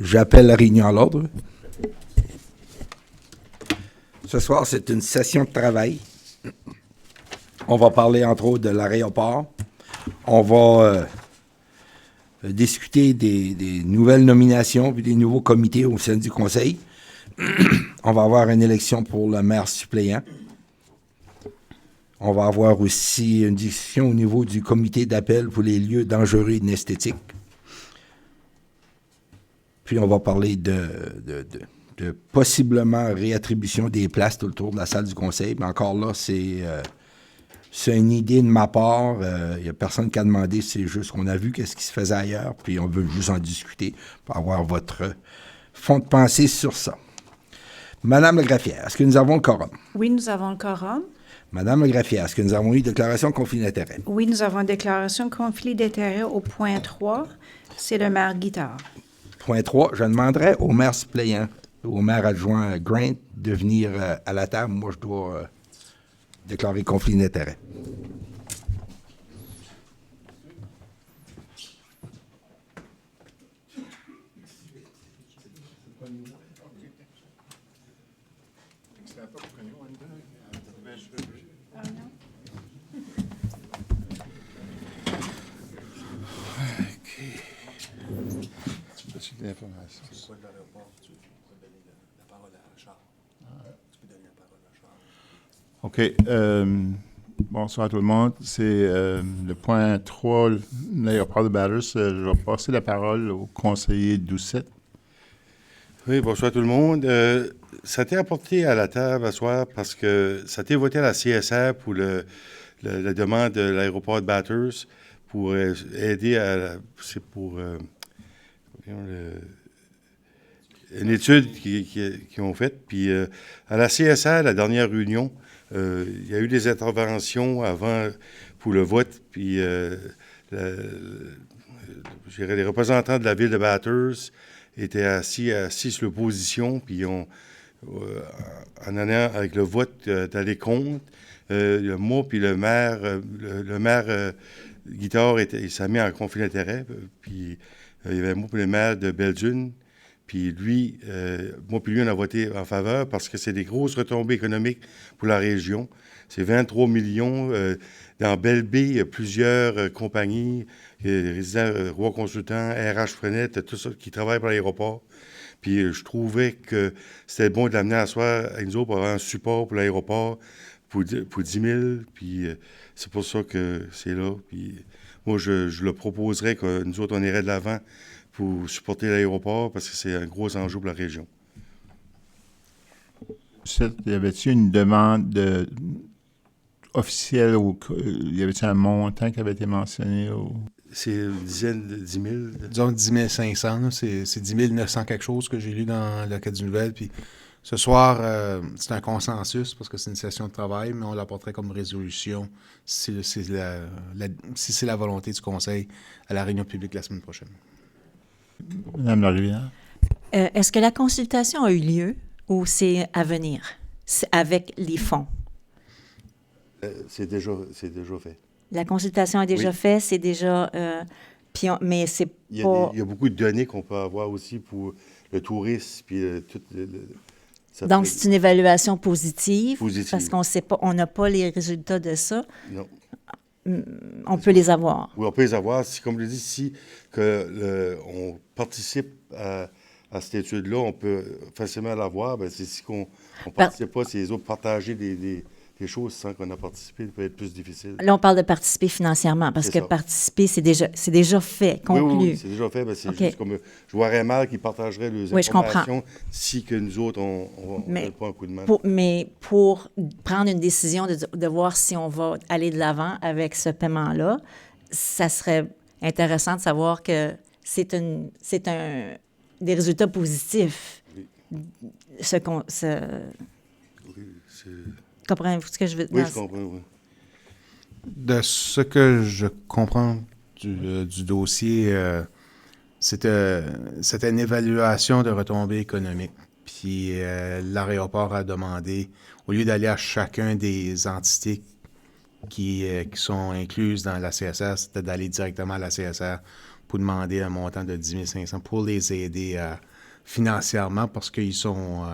J'appelle la réunion à l'ordre. Ce soir, c'est une session de travail. On va parler, entre autres, de l'aéroport. On va discuter des nouvelles nominations puis des nouveaux comités au sein du conseil. On va avoir une élection pour le maire suppléant. On va avoir aussi une discussion au niveau du comité d'appel pour les lieux dangereux et inesthétiques. Puis on va parler de possiblement réattribution des places tout autour de la salle du conseil. Mais encore là, c'est une idée de ma part. Il n'y a personne qui a demandé. C'est juste qu'on a vu qu'est-ce qui se faisait ailleurs. Puis on veut juste en discuter pour avoir votre fond de pensée sur ça. Madame le greffière, est-ce que nous avons le quorum? Oui, nous avons le quorum. Madame le greffière, est-ce que nous avons eu déclaration de conflit d'intérêt? Oui, nous avons une déclaration de conflit d'intérêt au point 3. C'est le maire Guittard. Point 3, je demanderai au maire suppléant, au maire adjoint Grant, de venir à la table. Moi, je dois déclarer conflit d'intérêt. OK. Bonsoir tout le monde. C'est le point 3, l'aéroport de Bathurst. Je vais passer la parole au conseiller Doucette. Oui, bonsoir tout le monde. Ça a été apporté à la table ce soir parce que ça a été voté à la CSR pour la demande de l'aéroport de Bathurst pour aider à... C'est pour une étude qu'ils ont faite. Puis à la CSR, la dernière réunion, il y a eu des interventions avant pour le vote, puis je dirais, les représentants de la ville de Bathurst étaient assis sur l'opposition, puis en allant avec le vote d'aller contre. Moi puis le maire Guittard, il s'est mis en conflit d'intérêt, puis il y avait moi puis le maire de Belledune. Puis lui, moi puis lui, on a voté en faveur parce que c'est des grosses retombées économiques pour la région. C'est 23 millions. Dans Belle-Baie, il y a plusieurs compagnies, résidents, Roi Consultant, RH Frenette, tout ça, qui travaillent pour l'aéroport. Puis je trouvais que c'était bon de l'amener à soir avec nous autres pour avoir un support pour l'aéroport pour 10 000. Puis c'est pour ça que c'est là. Puis moi, je le proposerais que nous autres, on irait de l'avant pour supporter l'aéroport, parce que c'est un gros enjeu pour la région. Y avait-il une demande officielle ou y avait-il un montant qui avait été mentionné? C'est une dizaine de 10 000. Disons 10 500, là, c'est 10 900 quelque chose que j'ai lu dans la Quête du Nouvelle. Puis ce soir, c'est un consensus parce que c'est une session de travail, mais on l'apporterait comme résolution si c'est la volonté du Conseil à la réunion publique la semaine prochaine. Madame Larivière. Est-ce que la consultation a eu lieu ou c'est à venir avec les fonds? C'est déjà fait. La consultation est déjà faite, c'est déjà... mais c'est pas... Il y a beaucoup de données qu'on peut avoir aussi pour le tourisme, puis tout Donc, c'est une évaluation positive. Positive. Parce qu'on sait pas, on n'a pas les résultats de ça. Non. On peut les avoir. Oui, on peut les avoir. Si, comme je le dis, si on participe à cette étude-là, on peut facilement l'avoir. Ben, c'est si on ne participe pas, c'est les autres partager des choses sans qu'on a participé, ça peut être plus difficile. Là, on parle de participer financièrement, parce que participer, c'est déjà fait, conclu. Oui, c'est déjà fait. Ben, c'est juste comme je vois mal qui partagerait les informations si que nous autres, on ne donne pas un coup de main. Mais pour prendre une décision de voir si on va aller de l'avant avec ce paiement-là, ça serait intéressant de savoir que c'est des résultats positifs. Oui. Comprenez-vous ce que je veux dire? Oui, je comprends, oui. De ce que je comprends du dossier, c'était une évaluation de retombées économiques. Puis l'aéroport a demandé, au lieu d'aller à chacun des entités qui sont incluses dans la CSR, c'était d'aller directement à la CSR pour demander un montant de 10 500 pour les aider financièrement parce qu'ils sont...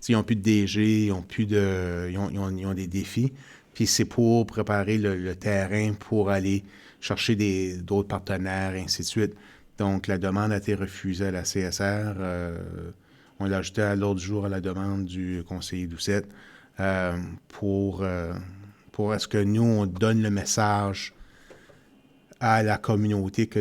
ils n'ont plus de DG, ils ont des défis. Puis c'est pour préparer le terrain pour aller chercher d'autres partenaires, et ainsi de suite. Donc, la demande a été refusée à la CSR. On l'a ajouté à l'ordre du jour à la demande du conseiller Doucette pour est-ce que nous, on donne le message à la communauté que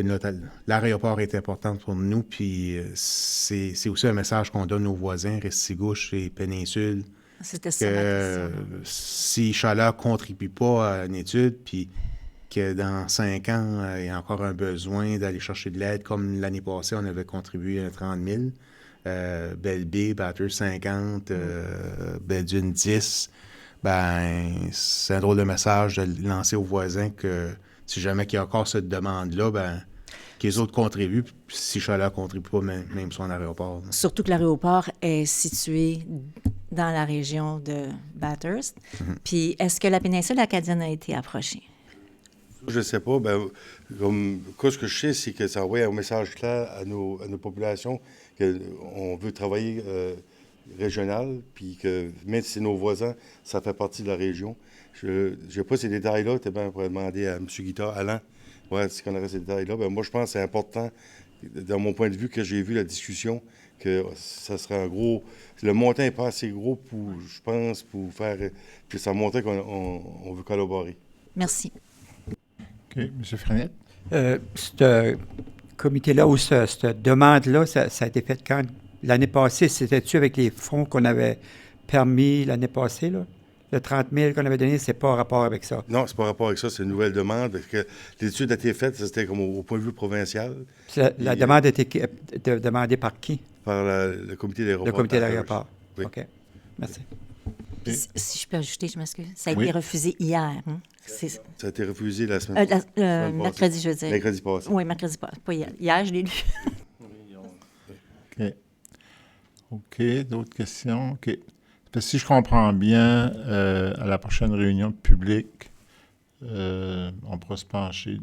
l'aéroport est important pour nous, puis c'est aussi un message qu'on donne aux voisins, Restigouche et Péninsule, C'était ça ma que question. si Chaleur ne contribue pas à une étude, puis que dans 5 ans, il y a encore un besoin d'aller chercher de l'aide, comme l'année passée, on avait contribué à 30 000. Belle B, Batter 50, Belle Dune 10. Ben, c'est un drôle de message de lancer aux voisins que si jamais il y a encore cette demande-là, ben, que les autres contribuent, puis si Chaleur ne contribue pas, même son aéroport. Surtout que l'aéroport est situé dans la région de Bathurst. Puis, est-ce que la péninsule acadienne a été approchée? Je ne sais pas. Ben, ce que je sais, c'est que ça envoie un message clair à nos populations qu'on veut travailler régional, puis que même si c'est nos voisins, ça fait partie de la région. Je n'ai pas ces détails-là. Tu pourrais demander à M. Guittard, Alain, si on aurait ces détails-là. Ben, moi, je pense que c'est important, dans mon point de vue, que j'ai vu la discussion, que ça serait un gros... Le montant n'est pas assez gros, je pense, pour faire... Puis ça montrait qu'on veut collaborer. Merci. OK. M. Frenette? Ce comité-là ou cette demande-là, ça a été fait quand? L'année passée, c'était-tu avec les fonds qu'on avait permis l'année passée, là? Le 30 000 qu'on avait donné, c'est pas en rapport avec ça. Non, c'est pas rapport avec ça, c'est une nouvelle demande. Parce que l'étude a été faite, c'était comme au point de vue provincial. La demande a été demandée par qui? Par le comité d'aéroport. Le comité d'aéroport. Oui. OK. Merci. Puis, si je peux ajouter, je m'excuse. Ça a Oui. été refusé hier. Hein? Ça a été refusé la semaine Mercredi, je veux dire. Mercredi passé. Oui, mercredi passé. Pas hier. Hier, je l'ai lu. OK. OK. D'autres questions? OK. Parce que si je comprends bien, à la prochaine réunion publique, on pourra se pencher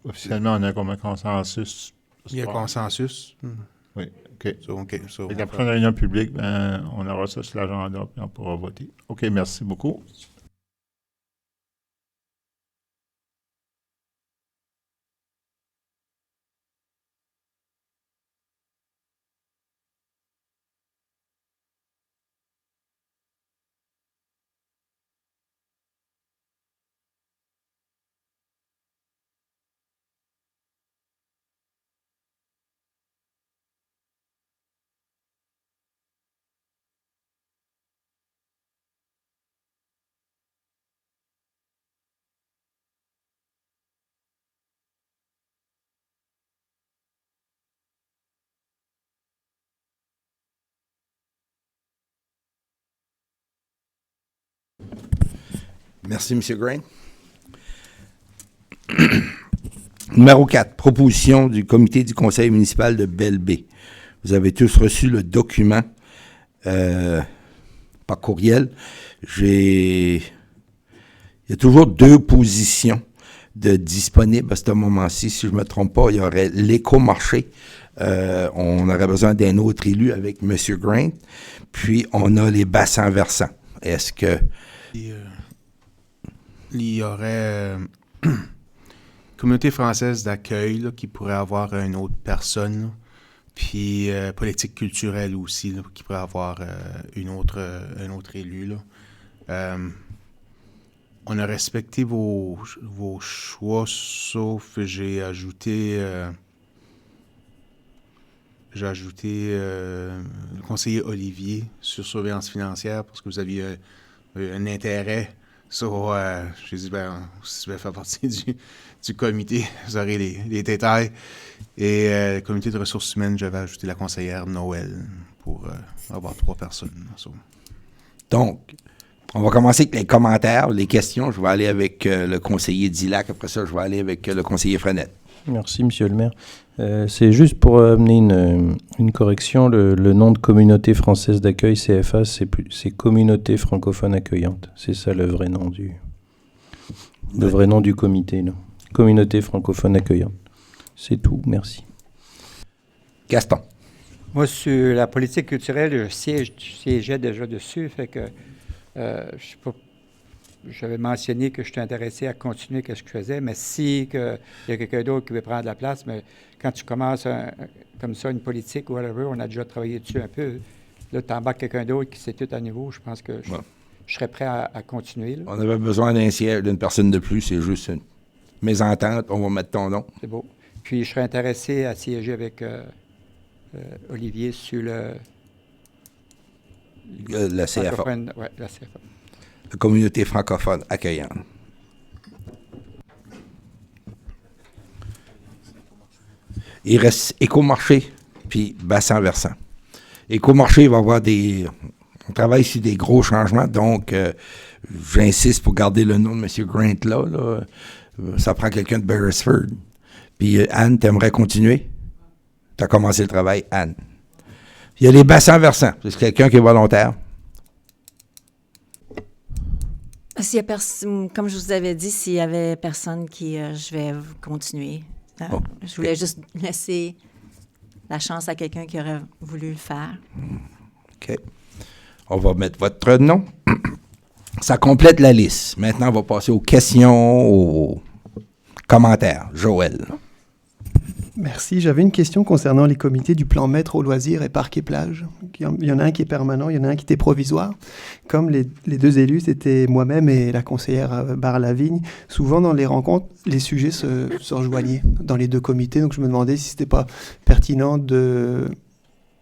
officiellement, on a comme un consensus. Il y a consensus. Oui, OK. OK. Et la prochaine réunion publique, ben, on aura ça sur l'agenda, puis on pourra voter. OK, merci beaucoup. Merci, M. Grain. Numéro 4, proposition du comité du conseil municipal de Belle-Baie. Vous avez tous reçu le document par courriel. Il y a toujours 2 positions de disponibles à ce moment-ci. Si je ne me trompe pas, il y aurait l'écomarché. On aurait besoin d'un autre élu avec M. Grain. Puis, on a les bassins versants. Est-ce que... Il y aurait communauté française d'accueil là, qui pourrait avoir une autre personne, là. Puis politique culturelle aussi, là, qui pourrait avoir un autre élu. Là. On a respecté vos choix, sauf j'ai ajouté le conseiller Olivier sur surveillance financière parce que vous aviez un intérêt. J'ai dit, si vous faire partie du comité, vous aurez les détails. Et le comité de ressources humaines, j'avais ajouté la conseillère Noël pour avoir 3 personnes. Donc, on va commencer avec les commentaires, les questions. Je vais aller avec le conseiller Dillac. Après ça, je vais aller avec le conseiller Frenette. Merci, Monsieur le maire. C'est juste pour amener une correction. Le nom de communauté française d'accueil, CFA, c'est communauté francophone accueillante. C'est ça le vrai nom du comité. Là. Communauté francophone accueillante. C'est tout, merci. Gaston. Moi, sur la politique culturelle, je siégeais déjà dessus, fait que je sais pas. J'avais mentionné que je suis intéressé à continuer ce que je faisais, mais si il y a quelqu'un d'autre qui veut prendre la place, mais quand tu commences comme ça une politique ou whatever, on a déjà travaillé dessus un peu. Là, tu embarques quelqu'un d'autre qui sait tout à nouveau, je pense que je serais prêt à continuer. Là. On avait besoin d'un siège, d'une personne de plus, c'est juste une mésentente, on va mettre ton nom. C'est beau. Puis je serais intéressé à siéger avec Olivier sur Le CFA, ouais, la CFA. la communauté francophone accueillante. Il reste Écomarché, puis bassin versant. Écomarché va avoir on travaille sur des gros changements, donc j'insiste pour garder le nom de M. Grant là. Ça prend quelqu'un de Beresford. Puis Anne, t'aimerais continuer? T'as commencé le travail, Anne. Il y a les bassins versants. C'est quelqu'un qui est volontaire. Comme je vous avais dit, s'il y avait personne je vais continuer. Je voulais juste laisser la chance à quelqu'un qui aurait voulu le faire. OK. On va mettre votre nom. Ça complète la liste. Maintenant, on va passer aux questions, aux commentaires. Joël. Merci. J'avais une question concernant les comités du plan maître aux loisirs et parcs et plages. Il y en a un qui est permanent, il y en a un qui était provisoire. Comme les deux élus, c'était moi-même et la conseillère Bar-Lavigne, souvent dans les rencontres, les sujets se rejoignaient dans les deux comités. Donc je me demandais si c'était pas pertinent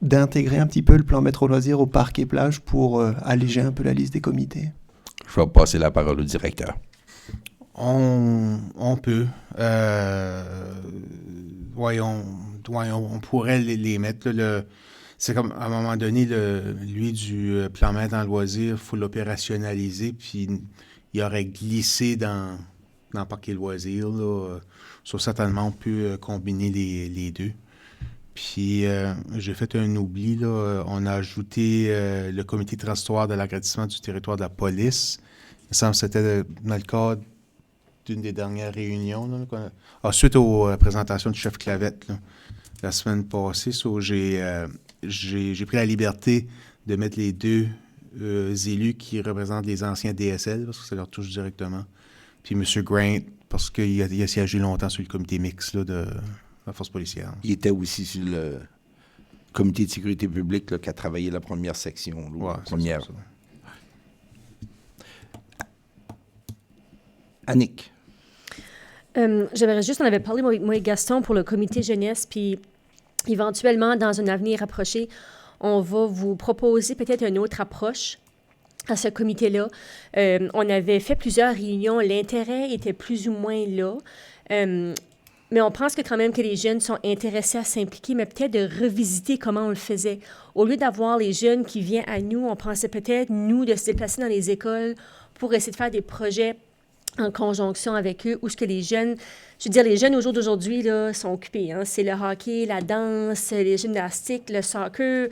d'intégrer un petit peu le plan maître aux loisirs aux parcs et plages pour alléger un peu la liste des comités. Je vais passer la parole au directeur. On peut. On pourrait les mettre. Là, c'est comme, à un moment donné, lui du plan maître en loisirs, il faut l'opérationnaliser, puis il aurait glissé dans Parc et loisirs. Là, certainement, on peut combiner les deux. Puis, j'ai fait un oubli. Là, on a ajouté le comité transitoire de l'agrandissement du territoire de la police. Il me semble que c'était dans le cadre d'une des dernières réunions, là, suite aux présentations du chef Clavette là, la semaine passée. J'ai pris la liberté de mettre les deux élus qui représentent les anciens DSL, parce que ça leur touche directement. Puis M. Grant, parce qu'il a siégé longtemps sur le comité mixte là, de la force policière. Il était aussi sur le comité de sécurité publique là, qui a travaillé la première section. Là, première. Ça. Annick. J'aimerais juste, on avait parlé, moi et Gaston, pour le comité jeunesse, puis éventuellement, dans un avenir rapproché, on va vous proposer peut-être une autre approche à ce comité-là. On avait fait plusieurs réunions, l'intérêt était plus ou moins là, mais on pense que quand même que les jeunes sont intéressés à s'impliquer, mais peut-être de revisiter comment on le faisait. Au lieu d'avoir les jeunes qui viennent à nous, on pensait peut-être, nous, de se déplacer dans les écoles pour essayer de faire des projets en conjonction avec eux, où ce que les jeunes, je veux dire, les jeunes au jour d'aujourd'hui là, sont occupés. Hein? C'est le hockey, la danse, les gymnastiques, le soccer,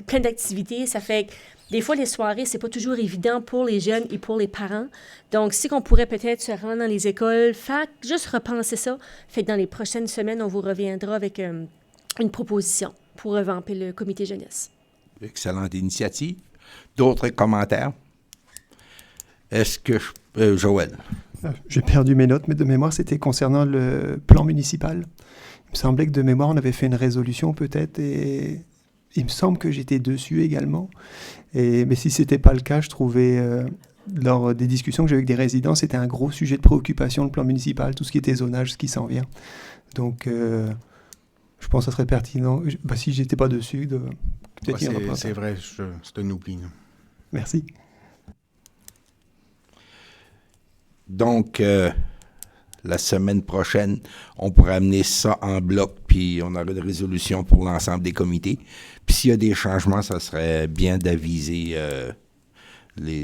plein d'activités. Ça fait que des fois, les soirées, c'est pas toujours évident pour les jeunes et pour les parents. Donc, si on pourrait peut-être se rendre dans les écoles, juste repenser ça. Fait que dans les prochaines semaines, on vous reviendra avec une proposition pour revamper le comité jeunesse. Excellente initiative. D'autres commentaires? Est-ce que Joël? J'ai perdu mes notes, mais de mémoire, c'était concernant le plan municipal. Il me semblait que de mémoire, on avait fait une résolution peut-être, et il me semble que j'étais dessus également. Mais si ce n'était pas le cas, je trouvais, lors des discussions que j'ai eues avec des résidents, c'était un gros sujet de préoccupation, le plan municipal, tout ce qui était zonage, ce qui s'en vient. Donc, je pense que ça serait pertinent, si je n'étais pas dessus, de peut-être y en avoir. C'est vrai, c'est un oubli. Non? Merci. Donc, la semaine prochaine, on pourra amener ça en bloc, puis on aura une résolution pour l'ensemble des comités. Puis s'il y a des changements, ça serait bien d'aviser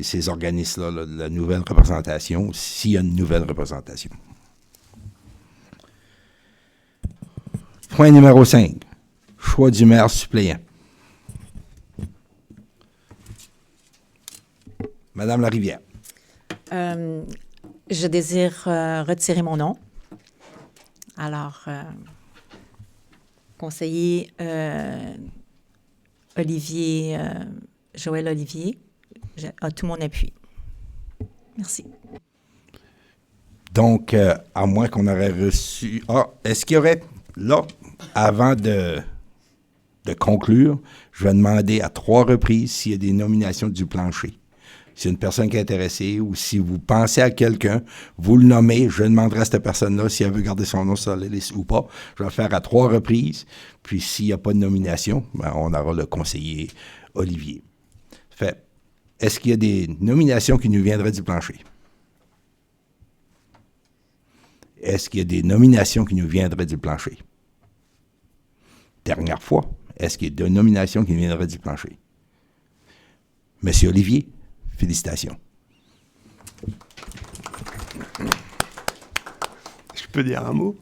ces organismes-là de la nouvelle représentation, s'il y a une nouvelle représentation. Point numéro 5. Choix du maire suppléant. Madame Larivière. Je désire retirer mon nom. Alors, conseiller Olivier, Joël Olivier, a tout mon appui. Merci. Donc, à moins qu'on aurait reçu... est-ce qu'il y aurait, là, avant de conclure, je vais demander à 3 reprises s'il y a des nominations du plancher. S'il y a une personne qui est intéressée ou si vous pensez à quelqu'un, vous le nommez, je demanderai à cette personne-là si elle veut garder son nom sur la liste ou pas. Je vais le faire à 3 reprises. Puis, s'il n'y a pas de nomination, on aura le conseiller Olivier. Fait, est-ce qu'il y a des nominations qui nous viendraient du plancher? Est-ce qu'il y a des nominations qui nous viendraient du plancher? Dernière fois, est-ce qu'il y a des nominations qui nous viendraient du plancher? Monsieur Olivier, félicitations. Je peux dire un mot?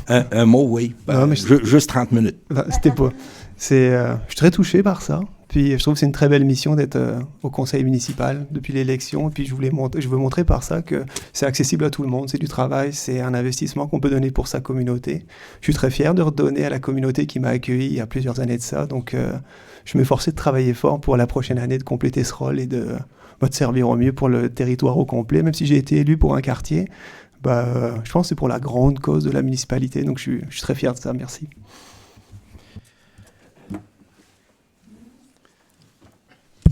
Un mot, oui. Non, mais juste 30 minutes. C'était pas... je suis très touché par ça. Puis je trouve que c'est une très belle mission d'être au conseil municipal depuis l'élection. Et puis je veux montrer par ça que c'est accessible à tout le monde. C'est du travail, c'est un investissement qu'on peut donner pour sa communauté. Je suis très fier de redonner à la communauté qui m'a accueilli il y a plusieurs années de ça. Donc je m'efforçais de travailler fort pour la prochaine année, de compléter ce rôle et de servir au mieux pour le territoire au complet. Même si j'ai été élu pour un quartier, je pense que c'est pour la grande cause de la municipalité. Donc je suis très fier de ça. Merci.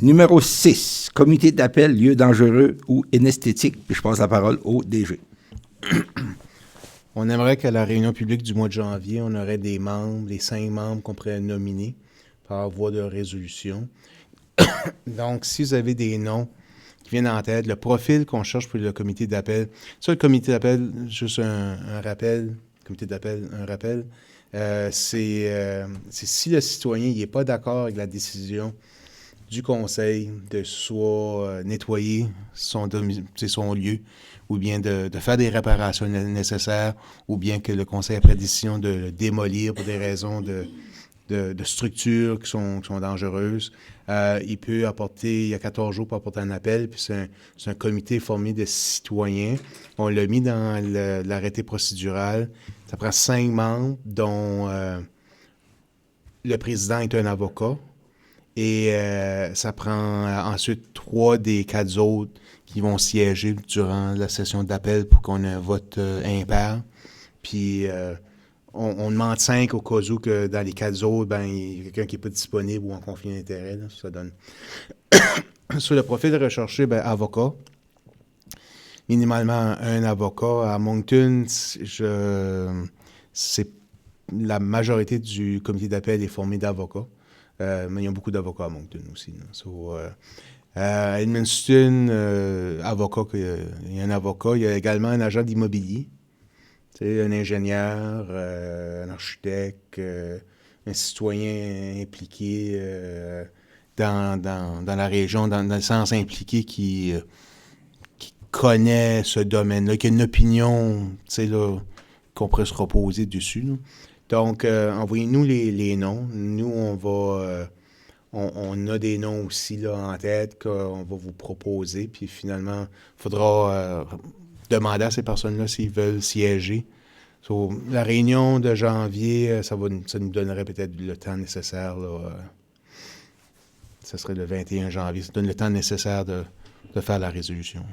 Numéro 6, comité d'appel, lieu dangereux ou inesthétique. Puis je passe la parole au DG. On aimerait qu'à la réunion publique du mois de janvier, on aurait des membres, les 5 membres qu'on pourrait nominer par voie de résolution. Donc, si vous avez des noms qui viennent en tête, le profil qu'on cherche pour le comité d'appel, ça, le comité d'appel, juste un rappel, comité d'appel, un rappel, c'est si le citoyen n'est pas d'accord avec la décision du conseil de soit nettoyer son lieu, ou bien de faire des réparations nécessaires, ou bien que le conseil a pris la décision de le démolir pour des raisons de structures qui sont dangereuses. Il peut apporter, il y a 14 jours pour apporter un appel, puis c'est un comité formé de citoyens. On l'a mis dans l'arrêté procédural. Ça prend 5 membres, dont le président est un avocat. Et ça prend ensuite 3 des 4 autres qui vont siéger durant la session d'appel pour qu'on ait un vote impair. Puis on demande 5 au cas où que dans les 4 autres, il y a quelqu'un qui n'est pas disponible ou en conflit d'intérêt. Là, ça donne. Sur le profil recherché, avocat. Minimalement un avocat. À Moncton, la majorité du comité d'appel est formé d'avocats. Mais il y a beaucoup d'avocats à Moncton aussi. À Edmundston, avocat, il y a un avocat. Il y a également un agent d'immobilier, un ingénieur, un architecte, un citoyen impliqué dans la région, dans le sens impliqué qui connaît ce domaine-là, qui a une opinion qu'on pourrait se reposer dessus. Là. Donc, envoyez-nous les noms. Nous, on a des noms aussi là, en tête qu'on va vous proposer. Puis finalement, il faudra demander à ces personnes-là s'ils veulent siéger. La réunion de janvier, ça nous donnerait peut-être le temps nécessaire. Ça serait le 21 janvier. Ça donne le temps nécessaire de faire la résolution.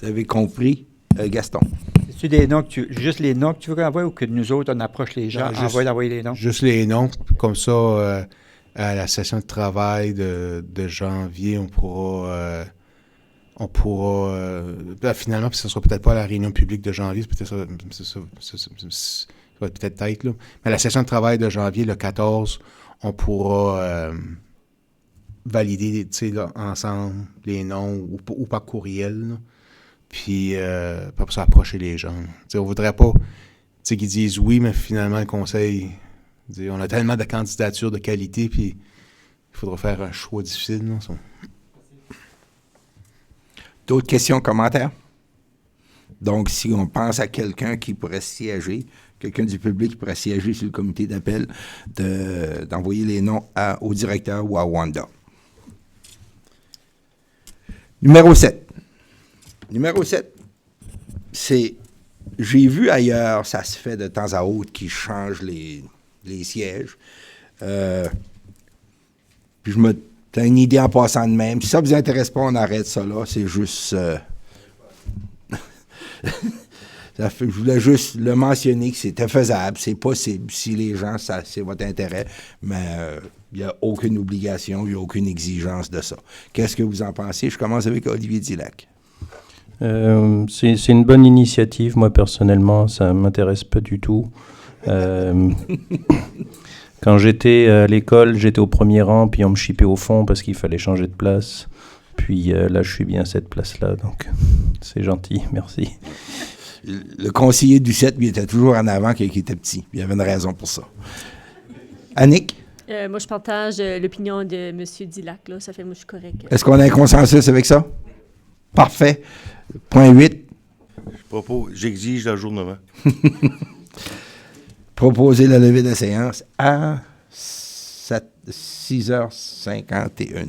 Vous avez compris, Gaston? C'est-tu des noms juste les noms que tu veux qu'on envoie ou que nous autres, on approche les gens, envoyer les noms? Juste les noms. Comme ça, à la session de travail de janvier, on pourra finalement, puis ce ne sera peut-être pas à la réunion publique de janvier, ça va peut-être être, là. Mais à la session de travail de janvier, le 14, on pourra valider là, ensemble les noms ou par courriel, là. Puis, pour ça, approcher les gens. On ne voudrait pas qu'ils disent oui, mais finalement, le conseil, on a tellement de candidatures de qualité, puis il faudra faire un choix difficile. Là, D'autres questions, commentaires? Donc, si on pense à quelqu'un qui pourrait siéger, quelqu'un du public qui pourrait siéger sur le comité d'appel, d'envoyer les noms au directeur ou à Wanda. Numéro 7. Numéro 7, j'ai vu ailleurs, ça se fait de temps à autre, qu'ils changent les sièges. Puis t'as une idée en passant de même. Si ça vous intéresse pas, on arrête ça là. C'est juste... je voulais juste le mentionner que c'était faisable, c'est possible. Si les gens, c'est votre intérêt, mais il n'y a aucune obligation, il n'y a aucune exigence de ça. Qu'est-ce que vous en pensez? Je commence avec Olivier Dillac. C'est une bonne initiative. Moi, personnellement, ça ne m'intéresse pas du tout. Quand j'étais à l'école, j'étais au premier rang, puis on me chippait au fond parce qu'il fallait changer de place. Puis là, je suis bien à cette place-là, donc c'est gentil, merci. Le conseiller du 7, lui, était toujours en avant quand il était petit. Il y avait une raison pour ça. Annick? Moi, je partage l'opinion de M. Dillac, là. Ça fait, moi, je suis correct. Est-ce qu'on a un consensus avec ça? Parfait. Point 8. J'exige l'ajournement. Proposer la levée de séance à 6h51.